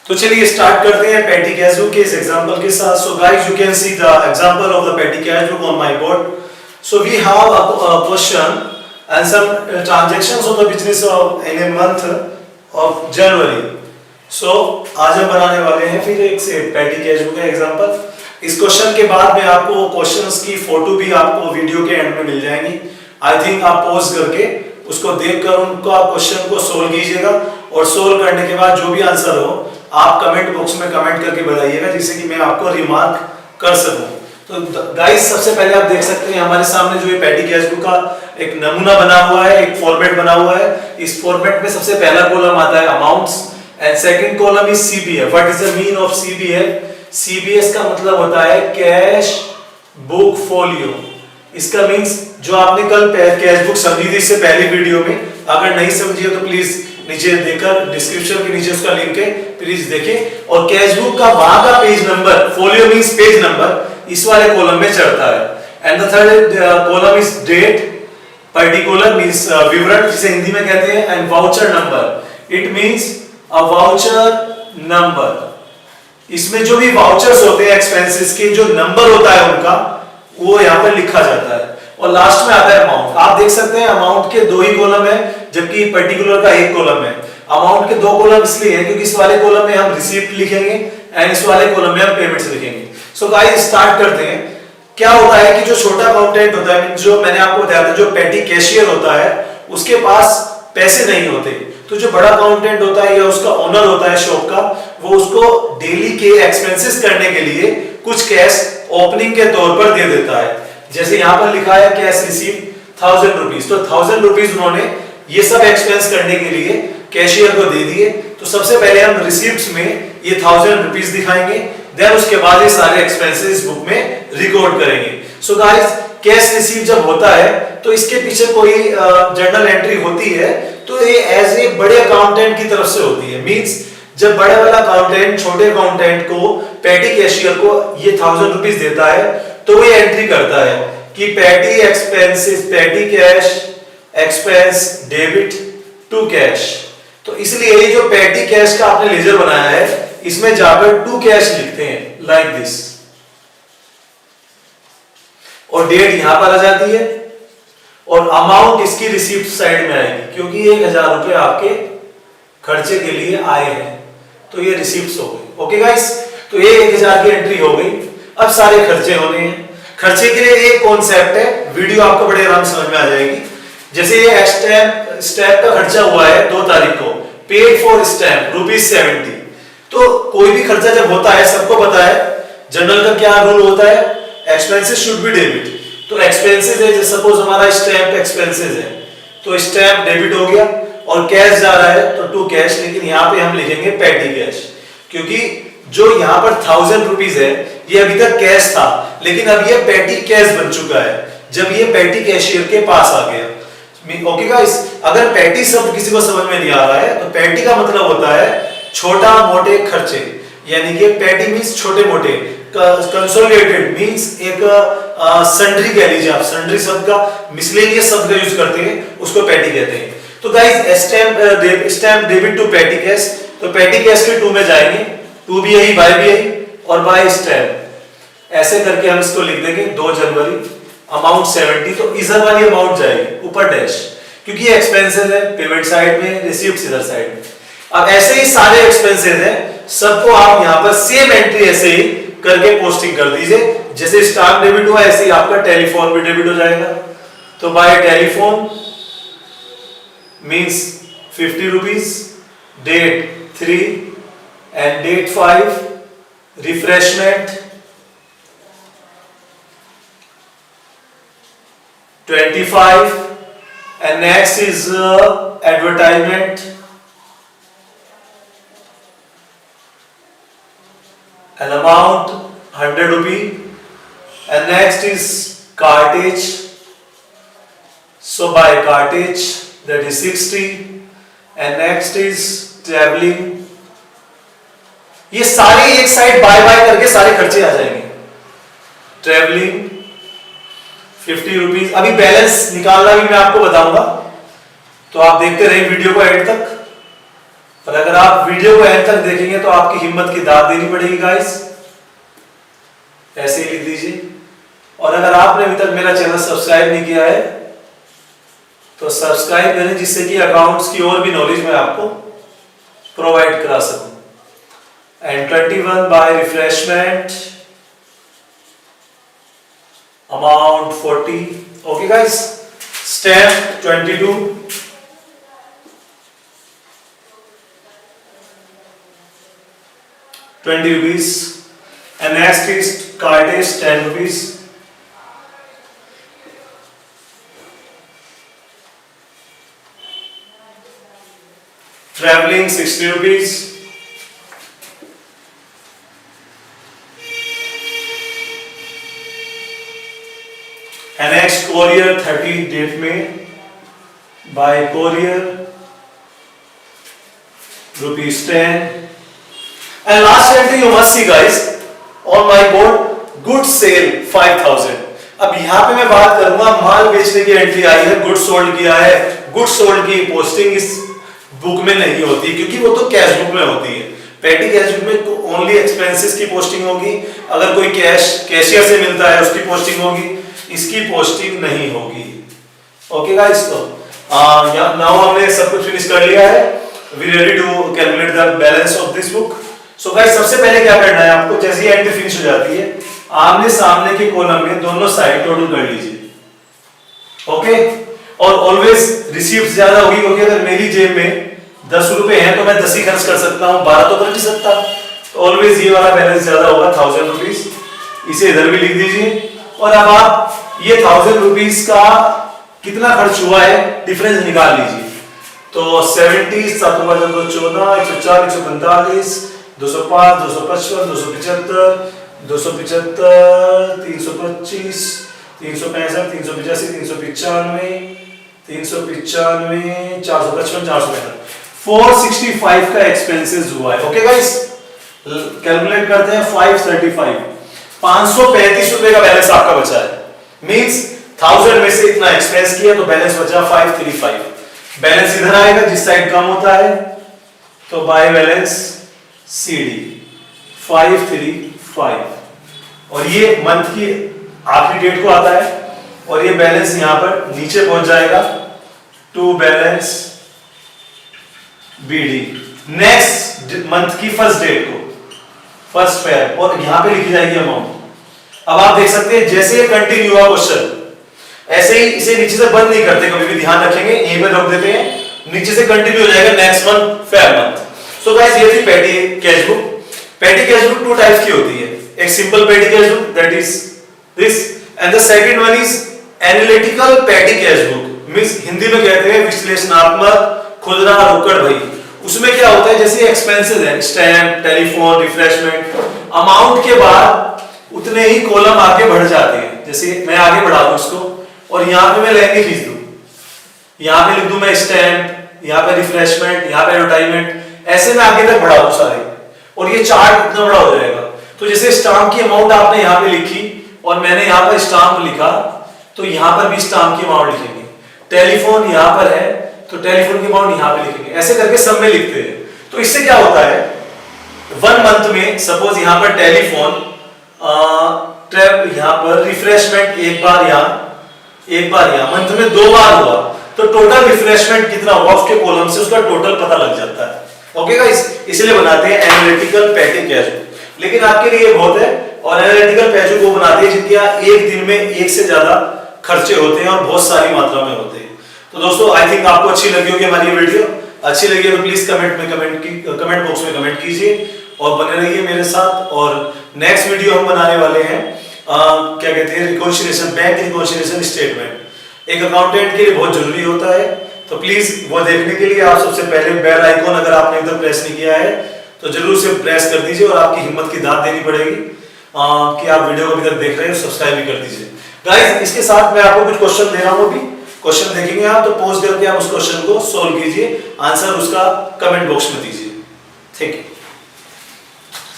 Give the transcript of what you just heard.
तो चलिए स्टार्ट करते हैं पेटी कैश बुक के इस एग्जांपल के साथ. So guys, you can see the example of the petty cash book on my board. So we have a question and some transactions of the business of in a month of January. सो आज हम बनाने वाले हैं फिर एक से पेटी cash book का एग्जांपल. इस क्वेश्चन के बाद में आपको क्वेश्चंस की फोटो भी आपको वीडियो के एंड में मिल जाएंगी. आई थिंक आप पॉज करके उसको देखकर उनको आप क्वेश्चन को सोल्व कीजिएगा और सोल्व करने के बाद जो भी आंसर हो आप कमेंट बॉक्स में कमेंट करके बताइएगा जिससे कि मैं आपको रिमार्क कर सकूं. तो गाइस, सबसे पहले आप देख सकते हैं हमारे सामने जो ये पेटी कैश बुक का एक नमूना बना हुआ है, एक फॉर्मेट बना हुआ है. इस फॉर्मेट में सबसे पहला कॉलम आता है amounts and second column is CBF. What is the mean of CBF? CBS का मतलब होता है कैश बुक फोलियो. इसका मींस जो आपने कल कैश बुक समझी थी इससे पहले वीडियो में, अगर नहीं समझी हो तो प्लीज नीचे देखकर डिस्क्रिप्शन के नीचे उसका लिंक है, प्लीज देखें. और कैश बुक का वहां का page number, folio means page number, इस वाले कॉलम में चढ़ता है. And the third column is date, particular means विवरण जिसे हिंदी में कहते हैं, and voucher number. It means a voucher number. इसमें जो भी वाउचर्स होते हैं एक्सपेंसेस के, जो नंबर होता है उनका, वो यहाँ पर लिखा जाता है. और लास्ट में आता है अमाउंट. आप देख सकते हैं अमाउंट के दो ही कॉलम है जबकि पर्टिकुलर का एक कॉलम है. अमाउंट के दो कॉलम इसलिए है क्योंकि इस वाले कॉलम में हम रिसीप्ट लिखेंगे एंड इस वाले कॉलम में हम पेमेंट्स लिखेंगे. सो गाइस, स्टार्ट करते हैं. क्या होता है कि जो छोटा अकाउंटेंट होता है, जो मैंने आपको बताया था, जो पेटी कैशियर होता है, उसके पास पैसे नहीं होते. तो जो बड़ा अकाउंटेंट होता है या उसका ओनर होता है शॉप का, वो उसको डेली के एक्सपेंसेस करने के लिए कुछ कैश ओपनिंग के तौर पर दे देता है. जैसे यहाँ पर लिखा है कैश रिसीव 1000 रुपीज. तो 1000 रुपीज उन्होंने ये सब एक्सपेंस करने के लिए कैशियर को दे दिए. तो सबसे पहले हम रिसीप्ट्स में ये 1000 रुपीज दिखाएंगे, देन उसके बाद ये सारे एक्सपेंसेस बुक में रिकॉर्ड करेंगे. सो गाइस, कैश रिसीव जब होता है तो इसके पीछे कोई जर्नल एंट्री होती है तो ये एज ए बड़े अकाउंटेंट की तरफ से होती है. मींस जब बड़े वाला अकाउंटेंट छोटे अकाउंटेंट को, पेटी कैशियर को ये 1000 रुपीज देता है तो ये एंट्री करता है कि petty expenses, petty cash expense debit to cash. तो इसलिए ये जो पेटी कैश का आपने लेजर बनाया है इसमें जाकर टू कैश लिखते हैं लाइक दिस, और डेट यहां पर आ जाती है और अमाउंट इसकी रिसीप्ट साइड में आएगी क्योंकि 1000 रुपए आपके खर्चे के लिए आए हैं. तो ये रिसीप्ट्स हो गई. ओके गाइस, तो ये 1000 की एंट्री हो गई. अब सारे खर्चे होने हैं. खर्चे के लिए एक कॉन्सेप्ट है, वीडियो आपको बड़े आराम समझ में आ जाएगी. जैसे ये स्टैम्प का खर्चा हुआ है 2 तारीख को, पेड फॉर स्टैम्प ₹70. तो कोई भी खर्चा जब होता है, सबको पता है जनरल का क्या रूल होता है, एक्सपेंसेस शुड बी डेबिट. तो एक्सपेंसेस है, जैसे सपोज हमारा स्टैम्प एक्सपेंसेस है तो स्टैम्प डेबिट हो गया और कैश जा रहा है तो टू कैश. लेकिन यहाँ पे हम लिखेंगे पेटी कैश क्योंकि जो यहाँ पर 1000 रुपीज है ये अभी तक कैश था, लेकिन अब ये पेटी कैश बन चुका है जब ये पेटी कैशियर के पास आ गया. ओके गाइस, अगर पेटी शब्द किसी को समझ में नहीं आ रहा है तो पेटी का मतलब होता है छोटा मोटे खर्चे, यानी कि पेटी मींस छोटे मोटे, कंसोलिडेटेड मींस एक सन्ड्री कह लीजिए आप. सन्ड्री शब्द का मिसलेनियस शब्द का यूज करते हैं, उसको पेटी कहते हैं. तो guys, stamp debit to petty cash. तो पेटी कैश के 2 में जाएंगे, 2 भी यही, बाय भी यही, और बाय स्टैम्प. ऐसे करके हम इसको लिख देंगे 2 जनवरी, अमाउंट 70. तो इधर वाली अमाउंट जाएगी ऊपर डैश क्योंकि ये एक्सपेंसेस है, पेमेंट साइड में, रिसीप्ट इधर साइड में. अब ऐसे ही सारे एक्सपेंसेस हैं, सबको आप यहां पर सेम एंट्री ऐसे ही करके पोस्टिंग कर दीजिए. जैसे स्टाम्प डेबिट हुआ ऐसे ही आपका टेलीफोन भी डेबिट हो जाएगा. तो by telephone means 50 rupees, date 3 and date 5, refreshment 25, and next is advertisement an amount 100 rupee, and next is cartage. So by cartage that is 60, and next is traveling. ये सारे एक साइड बाय बाय करके सारे खर्चे आ जाएंगे. Travelling 50 rupees. अभी balance निकालना भी मैं आपको बताऊंगा, तो आप देखते रहिए वीडियो को एंड तक. और अगर आप वीडियो को एंड तक देखेंगे तो आपकी हिम्मत की दाद देनी पड़ेगी गाइस, ऐसे ही लिख दीजिए। और अगर आपने अभी तक मेरा चैनल सब्सक्राइब नहीं किया है तो सब्सक्राइब करें, जिससे कि अकाउंट्स की और भी नॉलेज मैं आपको प्रोवाइड करा सकूं। And 21 by refreshment amount 40। Okay guys, stamp 22, ₹20, and next is card is ₹10, traveling ₹60, and next courier 30 date में by courier ₹10, and last entry you must see guys on my board, good sale 5000। अब यहाँ पे मैं बात करूंगा माल बेचने की entry आई है, गुड सोल्ड किया है। गुड सोल्ड की पोस्टिंग इस बुक में नहीं होती क्योंकि वो तो कैश बुक में होती है। पेटी कैश बुक में ओनली एक्सपेंसेस की पोस्टिंग होगी, अगर कोई कैशियर से मिलता है उसकी पोस्टिंग होगी, इसकी पोस्टिंग नहीं होगी। ओके गाइस, तो नाउ हमने सब कुछ फिनिश कर लिया है। We ready to calculate the balance of this book. So guys, सबसे पहले क्या करना है आपको, जैसे ही एंट्री फिनिश हो जाती है आमने सामने के कॉलम में दोनों साइड टोटल कर लीजिए। ओके, और ऑलवेज रिसीव्ड ज्यादा होगी क्योंकि अगर मेरी जेब में 10 रुपए हैं तो मैं 10 ही खर्च कर सकता हूं, 12 तो कर नहीं सकता। तो ऑलवेज ये वाला बैलेंस ज्यादा होगा, ₹1000। इसे इधर भी लिख दीजिए। और अब आप ये ₹1000 का कितना खर्च हुआ है डिफरेंस निकाल लीजिए। तो 70, 7 14, 104, 145, 205, 255, 275, 275, 325, 365, 385, 395, 395, 455, 465, 465 का एक्सपेंसेस हुआ है। ओके गाइस, कैलकुलेट करते हैं। 535, ₹535 का बैलेंस आपका बचा है। मींस 1000 में से इतना एक्सपेंस किया तो बैलेंस बचा 535। बैलेंस इधर आएगा जिस साइड कम होता है, तो बाय बैलेंस CD 535, और ये मंथ की आखिरी डेट को आता है, और ये बैलेंस यहां पर नीचे पहुंच जाएगा to balance BD next month की फर्स्ट डेट को, फर्स्ट फेयर, और यहां पे लिखी जाएगी अमाउंट। अब आप देख सकते हैं जैसे ये कंटिन्यू हुआ क्वेश्चन, ऐसे ही इसे नीचे से बंद नहीं करते, कभी भी ध्यान रखेंगे, यहीं पे रख देते हैं, नीचे से कंटिन्यू हो जाएगा next month fair month. So guys, ये थी पेटी कैश बुक। पेटी कैश बुक 2 टाइप्स की होती है, एक सिंपल पेटी cash book that is this, and the second one is analytical पेटी कैश बुक, मींस हिंदी में कहते हैं विश्लेषणात्मक खुदरा रोकड़ भई। उसमें क्या होता है, जैसे एक्सपेंसेस है, स्टैम्प, टेलीफोन, रिफ्रेशमेंट, अमाउंट के बाद उतने ही कॉलम आगे बढ़ जाते हैं। जैसे मैं आगे बढ़ा दूं इसको, और यहां पे मैं लहंगे खींच दूं, यहां पे लिख दूं मैं स्टैम्प, यहां पे रिफ्रेशमेंट, यहां पे एडवर्टाइजमेंट, ऐसे मैं आगे तक बढ़ा दूं सारे, और ये चार्ट इतना बड़ा हो जाएगा। तो जैसे स्टाम्प की अमाउंट आपने यहां पे लिखी और मैंने यहां पर स्टाम्प लिखा, तो यहां पर भी स्टाम्प की अमाउंट लिखेंगे। टेलीफोन यहां पर है तो टेलीफोन की अमाउंट यहां पे लिखेंगे, ऐसे करके सब में लिखते हैं। तो इससे क्या होता है, 1 मंथ में सपोज यहां पर टेलीफोन, यहां पर रिफ्रेशमेंट एक बार यहां मंथ में 2 बार हुआ, तो टोटल रिफ्रेशमेंट कितना हुआ उसके कॉलम से उसका टोटल पता लग जाता है। ओके गाइस, इसलिए बनाते हैं एनालिटिकल पेटी कैश बुक। लेकिन आपके लिए बहुत है, और एनालिटिकल पेटी बुक वो बनाते हैं जिनके यहाँ एक दिन में एक से ज्यादा खर्चे होते हैं और बहुत सारी मात्रा में होते हैं। तो दोस्तों, आई थिंक आपको अच्छी लगी होगी हमारी वीडियो। अच्छी लगी तो प्लीज कमेंट बॉक्स में कमेंट कीजिए और बने रहिए मेरे साथ। और नेक्स्ट वीडियो हम बनाने वाले हैं क्या कहते हैं, रिकॉन्सिलिएशन, बैंक रिकॉन्सिलिएशन स्टेटमेंट। एक अकाउंटेंट के लिए बहुत जरूरी होता है, तो प्लीज वो देखने के लिए आप सबसे पहले बेल आइकॉन अगर आपने इधर प्रेस नहीं किया है तो जरूर से प्रेस कर दीजिए, और आपकी हिम्मत की दाद देनी पड़ेगी कि आप वीडियो को अभी तक देख रहे हैं, सब्सक्राइब भी कर दीजिए। गाइस, इसके साथ मैं आपको कुछ क्वेश्चन दे रहा हूं, अभी क्वेश्चन देखेंगे आप, तो पॉज करके आप उस क्वेश्चन को सोल्व कीजिए, आंसर उसका कमेंट बॉक्स में दीजिए। ठीक है।